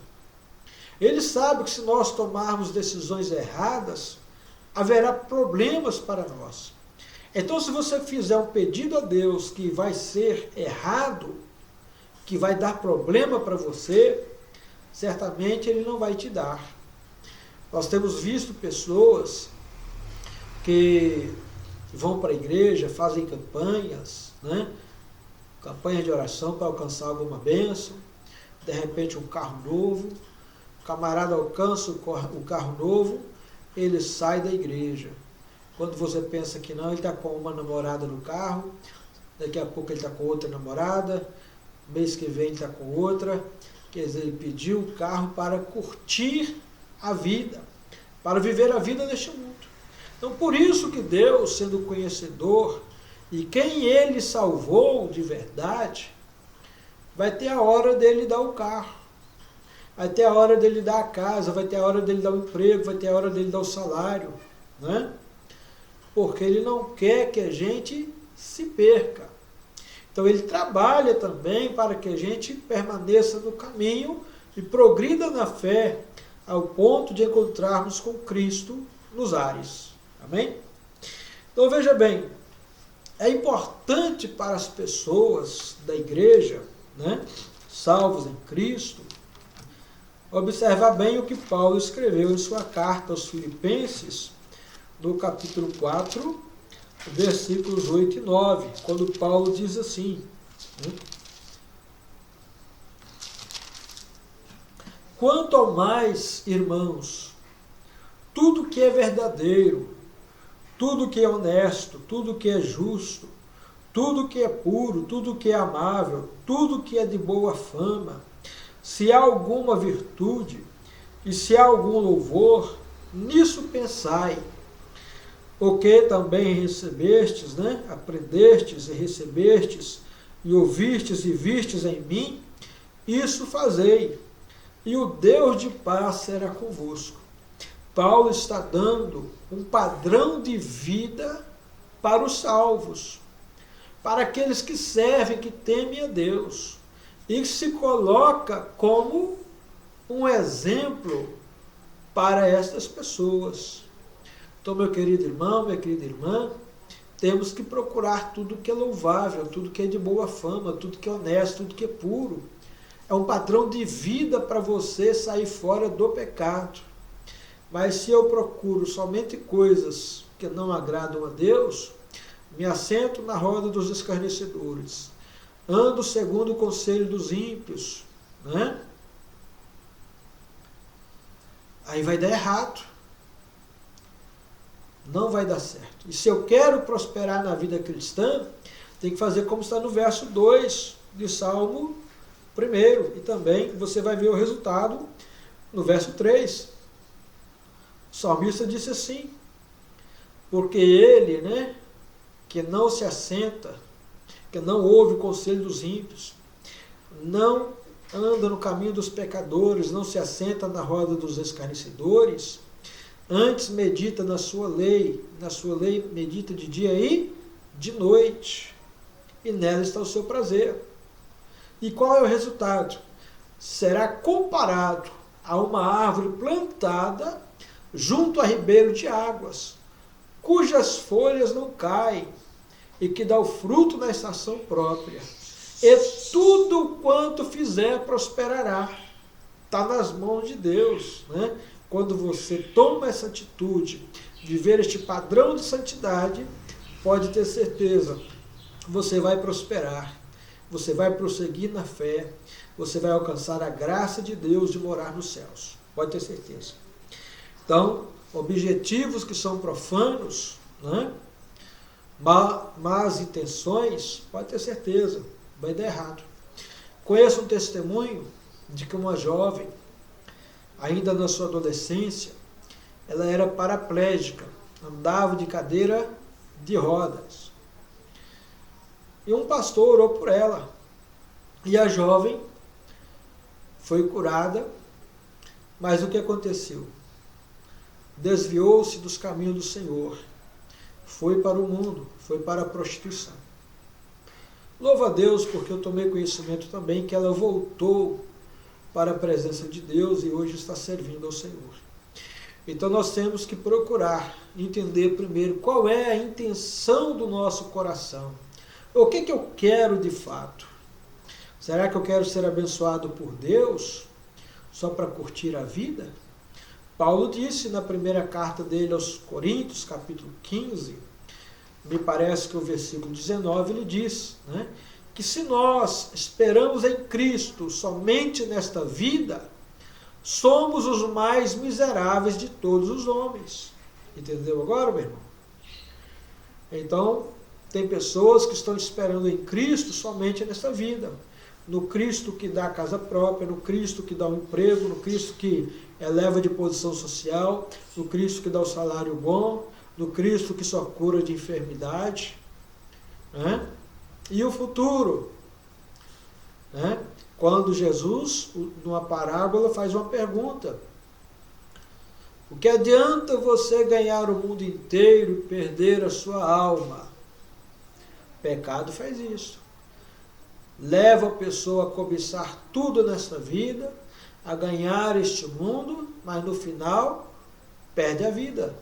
Ele sabe que se nós tomarmos decisões erradas, haverá problemas para nós. Então, se você fizer um pedido a Deus que vai ser errado, que vai dar problema para você, certamente Ele não vai te dar. Nós temos visto pessoas que vão para a igreja, fazem campanhas, né? Campanha de oração para alcançar alguma bênção, de repente um carro novo, o camarada alcança o carro novo, ele sai da igreja. Quando você pensa que não, ele está com uma namorada no carro, daqui a pouco ele está com outra namorada, mês que vem ele está com outra, quer dizer, ele pediu o carro para curtir a vida, para viver a vida neste mundo. Então, por isso que Deus, sendo conhecedor, e quem Ele salvou de verdade, vai ter a hora dele dar o carro, vai ter a hora dele dar a casa, vai ter a hora dele dar o emprego, vai ter a hora dele dar o salário, né? Porque ele não quer que a gente se perca. Então ele trabalha também para que a gente permaneça no caminho e progrida na fé ao ponto de encontrarmos com Cristo nos ares. Amém? Então veja bem, é importante para as pessoas da igreja, né, salvos em Cristo, observar bem o que Paulo escreveu em sua carta aos Filipenses, no capítulo 4, versículos 8 e 9, quando Paulo diz assim, né, quanto ao mais, irmãos, tudo que é verdadeiro, tudo que é honesto, tudo que é justo, tudo que é puro, tudo que é amável, tudo que é de boa fama, se há alguma virtude e se há algum louvor, nisso pensai. O que também recebestes, né? Aprendestes e recebestes, e ouvistes e vistes em mim, isso fazei, e o Deus de paz será convosco. Paulo está dando um padrão de vida para os salvos, para aqueles que servem, que temem a Deus, e se coloca como um exemplo para estas pessoas. Então, meu querido irmão, minha querida irmã, temos que procurar tudo que é louvável, tudo que é de boa fama, tudo que é honesto, tudo que é puro. É um padrão de vida para você sair fora do pecado. Mas se eu procuro somente coisas que não agradam a Deus, me assento na roda dos escarnecedores, ando segundo o conselho dos ímpios, né? Aí vai dar errado. Não vai dar certo. E se eu quero prosperar na vida cristã, tem que fazer como está no verso 2 de Salmo 1. E também você vai ver o resultado no verso 3. O salmista disse assim, porque ele, né, que não se assenta, que não ouve o conselho dos ímpios, não anda no caminho dos pecadores, não se assenta na roda dos escarnecedores, antes medita na sua lei medita de dia e de noite, e nela está o seu prazer. E qual é o resultado? Será comparado a uma árvore plantada junto a ribeiro de águas, cujas folhas não caem, e que dá o fruto na estação própria. E tudo quanto fizer prosperará. Está nas mãos de Deus, né? Quando você toma essa atitude de ver este padrão de santidade, pode ter certeza, você vai prosperar, você vai prosseguir na fé, você vai alcançar a graça de Deus de morar nos céus. Pode ter certeza. Então, objetivos que são profanos, né? Más intenções, pode ter certeza, vai dar errado. Conheço um testemunho de que uma jovem, ainda na sua adolescência, ela era paraplégica, andava de cadeira de rodas. E um pastor orou por ela. E a jovem foi curada, mas o que aconteceu? Desviou-se dos caminhos do Senhor, foi para o mundo, foi para a prostituição. Louva a Deus, porque eu tomei conhecimento também que ela voltou para a presença de Deus e hoje está servindo ao Senhor. Então nós temos que procurar entender primeiro qual é a intenção do nosso coração. O que eu quero de fato? Será que eu quero ser abençoado por Deus só para curtir a vida? Paulo disse na primeira carta dele aos Coríntios, capítulo 15, me parece que o versículo 19, ele diz, né, que se nós esperamos em Cristo somente nesta vida, somos os mais miseráveis de todos os homens. Entendeu agora, meu irmão? Então, tem pessoas que estão esperando em Cristo somente nesta vida. No Cristo que dá a casa própria, no Cristo que dá o emprego, no Cristo que eleva de posição social, no Cristo que dá o salário bom, no Cristo que só cura de enfermidade, né? E o futuro, né? Quando Jesus, numa parábola, faz uma pergunta: o que adianta você ganhar o mundo inteiro e perder a sua alma? O pecado faz isso. Leva a pessoa a cobiçar tudo nesta vida, a ganhar este mundo, mas no final perde a vida,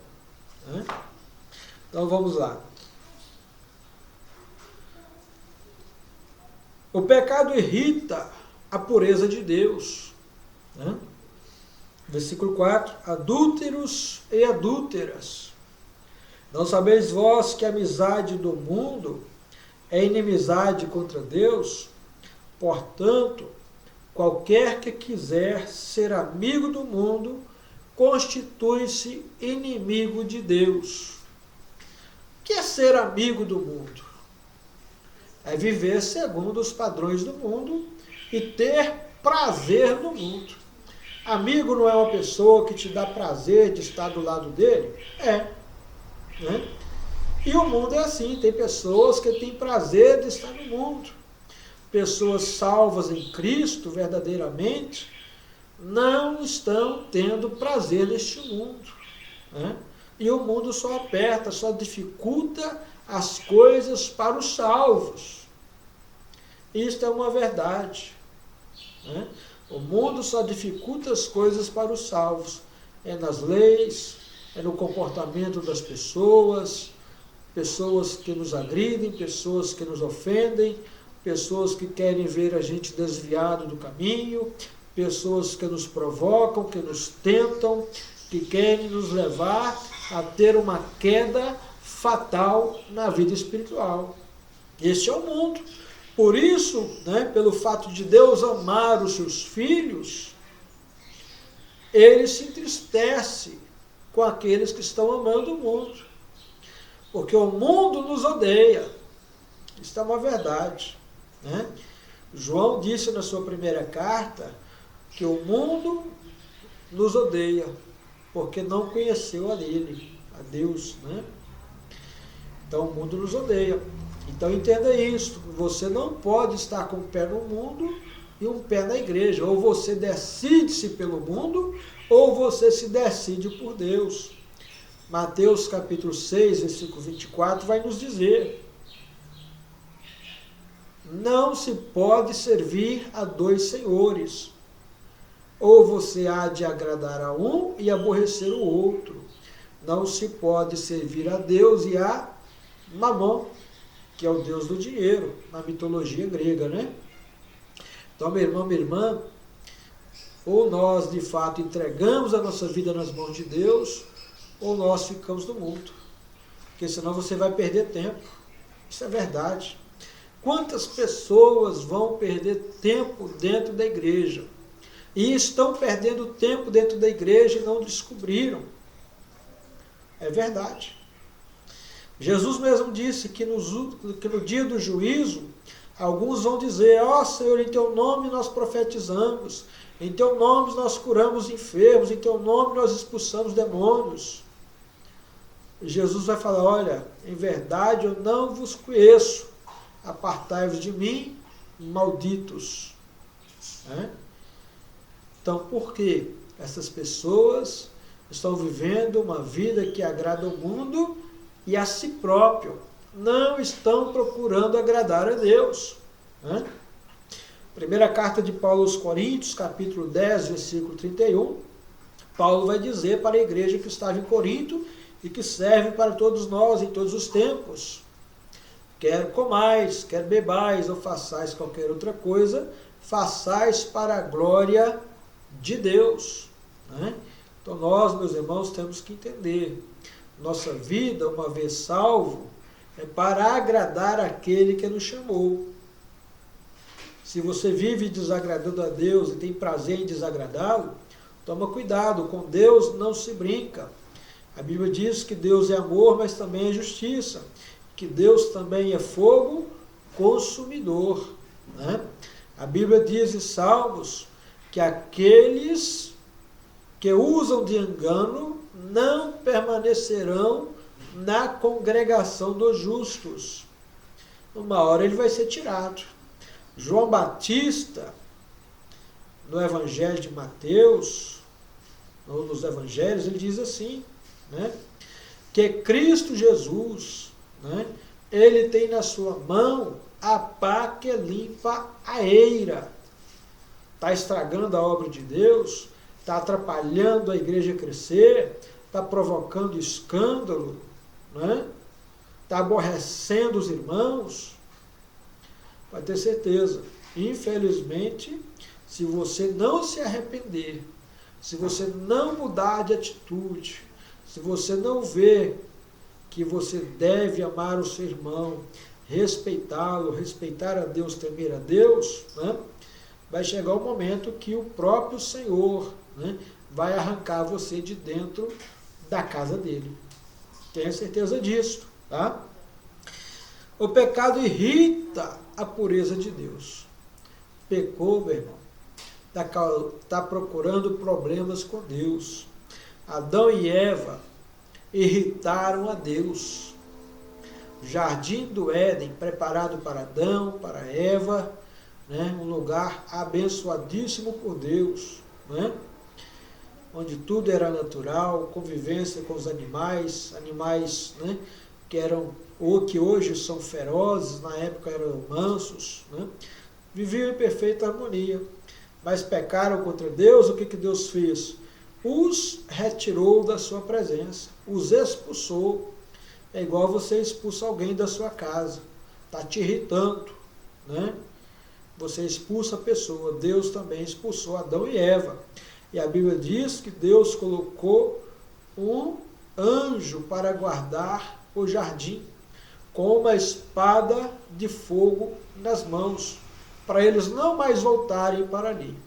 né? Então vamos lá. O pecado irrita a pureza de Deus, né? Versículo 4. Adúlteros e adúlteras, não sabeis vós que a amizade do mundo é inimizade contra Deus? Portanto, qualquer que quiser ser amigo do mundo, constitui-se inimigo de Deus. O que é ser amigo do mundo? É viver segundo os padrões do mundo e ter prazer no mundo. Amigo não é uma pessoa que te dá prazer de estar do lado dele? É, né? E o mundo é assim, tem pessoas que têm prazer de estar no mundo. Pessoas salvas em Cristo, verdadeiramente, não estão tendo prazer neste mundo, né? E o mundo só aperta, só dificulta as coisas para os salvos. Isto é uma verdade, né? O mundo só dificulta as coisas para os salvos. É nas leis, é no comportamento das pessoas, pessoas que nos agridem, pessoas que nos ofendem, pessoas que querem ver a gente desviado do caminho, pessoas que nos provocam, que nos tentam, que querem nos levar a ter uma queda fatal na vida espiritual. Este é o mundo. Por isso, né, pelo fato de Deus amar os seus filhos, ele se entristece com aqueles que estão amando o mundo. Porque o mundo nos odeia. Isso é uma verdade, né? João disse na sua primeira carta que o mundo nos odeia, porque não conheceu a ele, a Deus, né? Então o mundo nos odeia. Então entenda isso, você não pode estar com um pé no mundo e um pé na igreja. Ou você decide-se pelo mundo, ou você se decide por Deus. Mateus capítulo 6, versículo 24, vai nos dizer: não se pode servir a dois senhores. Ou você há de agradar a um e aborrecer o outro. Não se pode servir a Deus e a Mamon, que é o deus do dinheiro, na mitologia grega, né? Então, meu irmão, minha irmã, ou nós, de fato, entregamos a nossa vida nas mãos de Deus, ou nós ficamos no mundo. Porque senão você vai perder tempo. Isso é verdade. Quantas pessoas vão perder tempo dentro da igreja? E estão perdendo tempo dentro da igreja e não descobriram. É verdade. Jesus mesmo disse que no dia do juízo, alguns vão dizer: ó Senhor, em teu nome nós profetizamos, em teu nome nós curamos enfermos, em teu nome nós expulsamos demônios. Jesus vai falar: olha, em verdade eu não vos conheço, apartai-vos de mim, malditos. Né? Então, por que essas pessoas estão vivendo uma vida que agrada ao mundo e a si próprio? Não estão procurando agradar a Deus. Né? Primeira carta de Paulo aos Coríntios, capítulo 10, versículo 31, Paulo vai dizer para a igreja que estava em Corinto e que serve para todos nós em todos os tempos: quer comais, quer bebais ou façais qualquer outra coisa, façais para a glória de Deus. Né? Então nós, meus irmãos, temos que entender: nossa vida, uma vez salvo, é para agradar aquele que nos chamou. Se você vive desagradando a Deus e tem prazer em desagradá-lo, toma cuidado, com Deus não se brinca. A Bíblia diz que Deus é amor, mas também é justiça, que Deus também é fogo consumidor. Né? A Bíblia diz em Salmos que aqueles que usam de engano não permanecerão na congregação dos justos. Uma hora ele vai ser tirado. João Batista, no Evangelho de Mateus, ou nos Evangelhos, ele diz assim, né, que Cristo Jesus, né, ele tem na sua mão a pá que limpa a eira. Está estragando a obra de Deus, está atrapalhando a igreja crescer, está provocando escândalo, né? Está aborrecendo os irmãos. Pode ter certeza. Infelizmente, se você não se arrepender, se você não mudar de atitude, se você não ver que você deve amar o seu irmão, respeitá-lo, respeitar a Deus, temer a Deus, né? Vai chegar o momento que o próprio Senhor, né, vai arrancar você de dentro da casa dele. Tenha certeza disso, tá? O pecado irrita a pureza de Deus. Pecou, meu irmão, está procurando problemas com Deus. Adão e Eva irritaram a Deus. O jardim do Éden, preparado para Adão, para Eva, né, um lugar abençoadíssimo por Deus, né, onde tudo era natural, convivência com os animais, né, que eram, ou que hoje são ferozes, na época eram mansos, né, viviam em perfeita harmonia, mas pecaram contra Deus. O que Deus fez? Os retirou da sua presença, os expulsou. É igual você expulsa alguém da sua casa, está te irritando, né? Você expulsa a pessoa. Deus também expulsou Adão e Eva. E a Bíblia diz que Deus colocou um anjo para guardar o jardim, com uma espada de fogo nas mãos, para eles não mais voltarem para ali.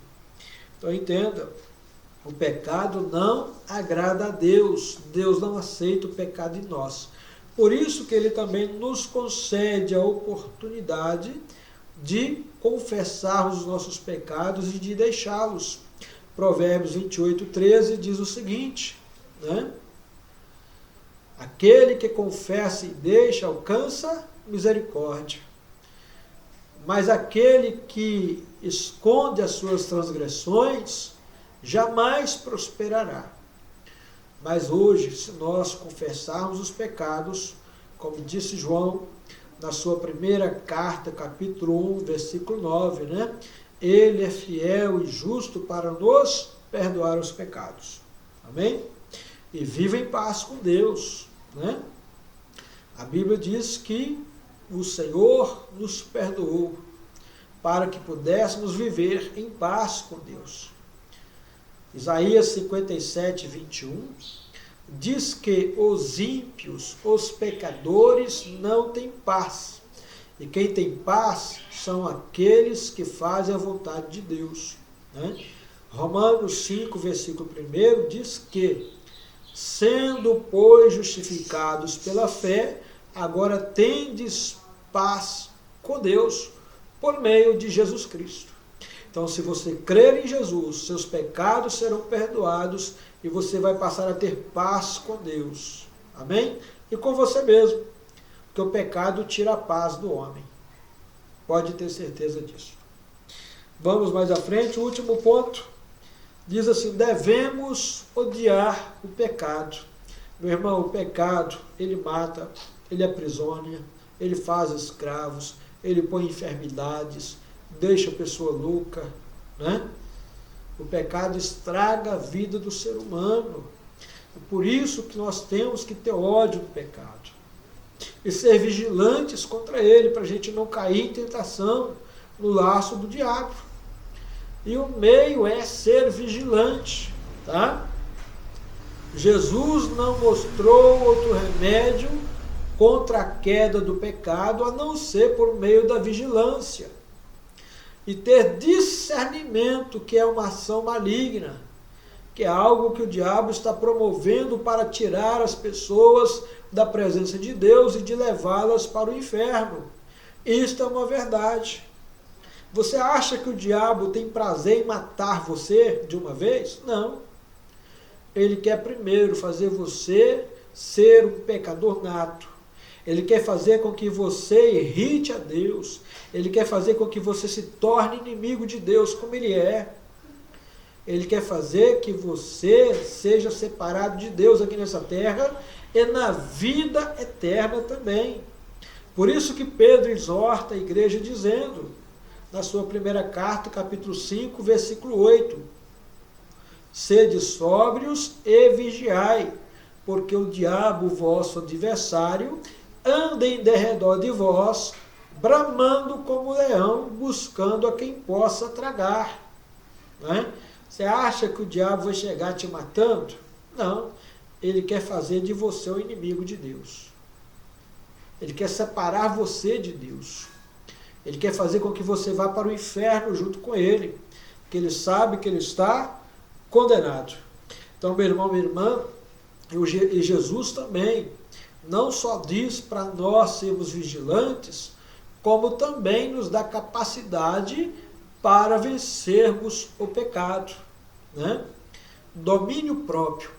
Então entenda, o pecado não agrada a Deus. Deus não aceita o pecado em nós. Por isso que ele também nos concede a oportunidade de confessar os nossos pecados e de deixá-los. Provérbios 28:13 diz o seguinte, né? Aquele que confessa e deixa alcança misericórdia, mas aquele que esconde as suas transgressões jamais prosperará. Mas hoje, se nós confessarmos os pecados, como disse João na sua primeira carta, capítulo 1, versículo 9, né? Ele é fiel e justo para nos perdoar os pecados. Amém? E viva em paz com Deus, né? A Bíblia diz que o Senhor nos perdoou para que pudéssemos viver em paz com Deus. Isaías 57:21 diz que os ímpios, os pecadores, não têm paz. E quem tem paz são aqueles que fazem a vontade de Deus, né? Romanos 5, versículo 1 diz que, sendo, pois, justificados pela fé, agora tendes paz com Deus por meio de Jesus Cristo. Então, se você crer em Jesus, seus pecados serão perdoados e você vai passar a ter paz com Deus. Amém? E com você mesmo. Porque o pecado tira a paz do homem. Pode ter certeza disso. Vamos mais à frente. O último ponto diz assim: devemos odiar o pecado. Meu irmão, o pecado, ele mata, ele aprisiona, ele faz escravos, ele põe enfermidades, deixa a pessoa louca, né? O pecado estraga a vida do ser humano. É por isso que nós temos que ter ódio do pecado e ser vigilantes contra ele, para a gente não cair em tentação, no laço do diabo. E o meio é ser vigilante, tá? Jesus não mostrou outro remédio contra a queda do pecado, a não ser por meio da vigilância. E ter discernimento, que é uma ação maligna, que é algo que o diabo está promovendo para tirar as pessoas da presença de Deus e de levá-las para o inferno. Isto é uma verdade. Você acha que o diabo tem prazer em matar você de uma vez? Não. Ele quer primeiro fazer você ser um pecador nato. Ele quer fazer com que você irrite a Deus. Ele quer fazer com que você se torne inimigo de Deus, como Ele é. Ele quer fazer que você seja separado de Deus aqui nessa terra e na vida eterna também. Por isso que Pedro exorta a igreja dizendo, na sua primeira carta, capítulo 5, versículo 8, sede sóbrios e vigiai, porque o diabo, vosso adversário, anda em derredor de vós, bramando como leão, buscando a quem possa tragar. Né? Você acha que o diabo vai chegar te matando? Não. Ele quer fazer de você o inimigo de Deus. Ele quer separar você de Deus. Ele quer fazer com que você vá para o inferno junto com ele, porque ele sabe que ele está condenado. Então, meu irmão, minha irmã, e Jesus também não só diz para nós sermos vigilantes, como também nos dá capacidade para vencermos o pecado. Né? Domínio próprio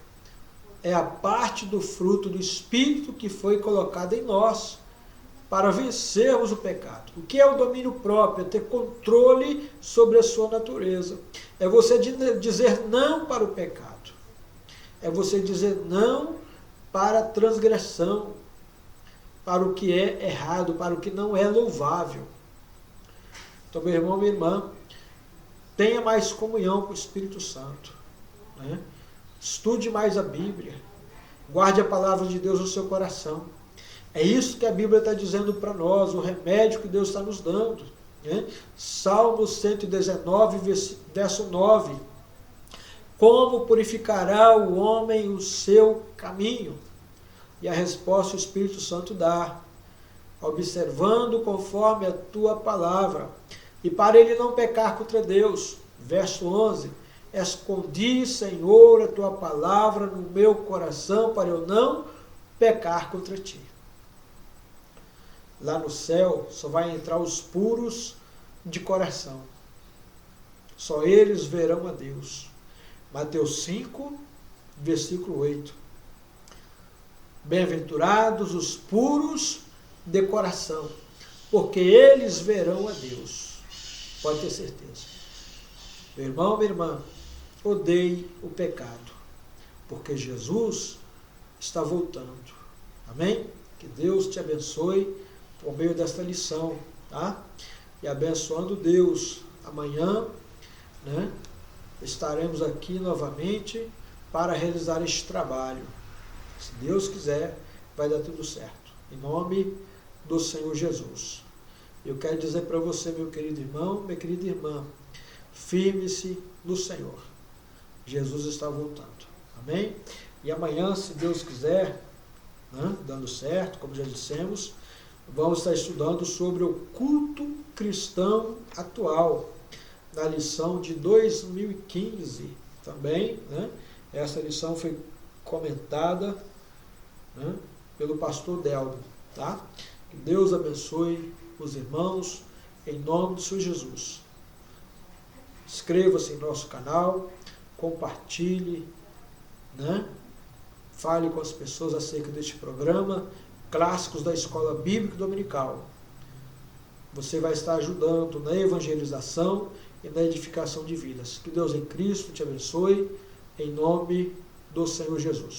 é a parte do fruto do Espírito que foi colocado em nós para vencermos o pecado. O que é o domínio próprio? É ter controle sobre a sua natureza. É você dizer não para o pecado. É você dizer não para a transgressão, para o que é errado, para o que não é louvável. Então, meu irmão, minha irmã, tenha mais comunhão com o Espírito Santo. Né? Estude mais a Bíblia. Guarde a palavra de Deus no seu coração. É isso que a Bíblia está dizendo para nós, o remédio que Deus está nos dando. Né? Salmo 119, verso 9. Como purificará o homem o seu caminho? E a resposta o Espírito Santo dá. Observando conforme a tua palavra. E para ele não pecar contra Deus. Verso 11. Escondi, Senhor, a tua palavra no meu coração para eu não pecar contra ti. Lá no céu só vai entrar os puros de coração. Só eles verão a Deus. Mateus 5, versículo 8. Bem-aventurados os puros de coração, porque eles verão a Deus. Pode ter certeza. Meu irmão, minha irmã, odeie o pecado, porque Jesus está voltando. Amém? Que Deus te abençoe por meio desta lição, tá? E abençoando Deus, amanhã, né, estaremos aqui novamente para realizar este trabalho. Se Deus quiser, vai dar tudo certo. Em nome do Senhor Jesus. Eu quero dizer para você, meu querido irmão, minha querida irmã, firme-se no Senhor. Jesus está voltando. Amém? E amanhã, se Deus quiser, né, dando certo, como já dissemos, vamos estar estudando sobre o culto cristão atual, na lição de 2015 também. Né? Essa lição foi comentada, né, pelo pastor Delmo. Tá? Que Deus abençoe os irmãos, em nome do Senhor Jesus. Inscreva-se em nosso canal, compartilhe, né? Fale com as pessoas acerca deste programa, Clássicos da Escola Bíblica Dominical. Você vai estar ajudando na evangelização e na edificação de vidas. Que Deus em Cristo te abençoe, em nome do Senhor Jesus.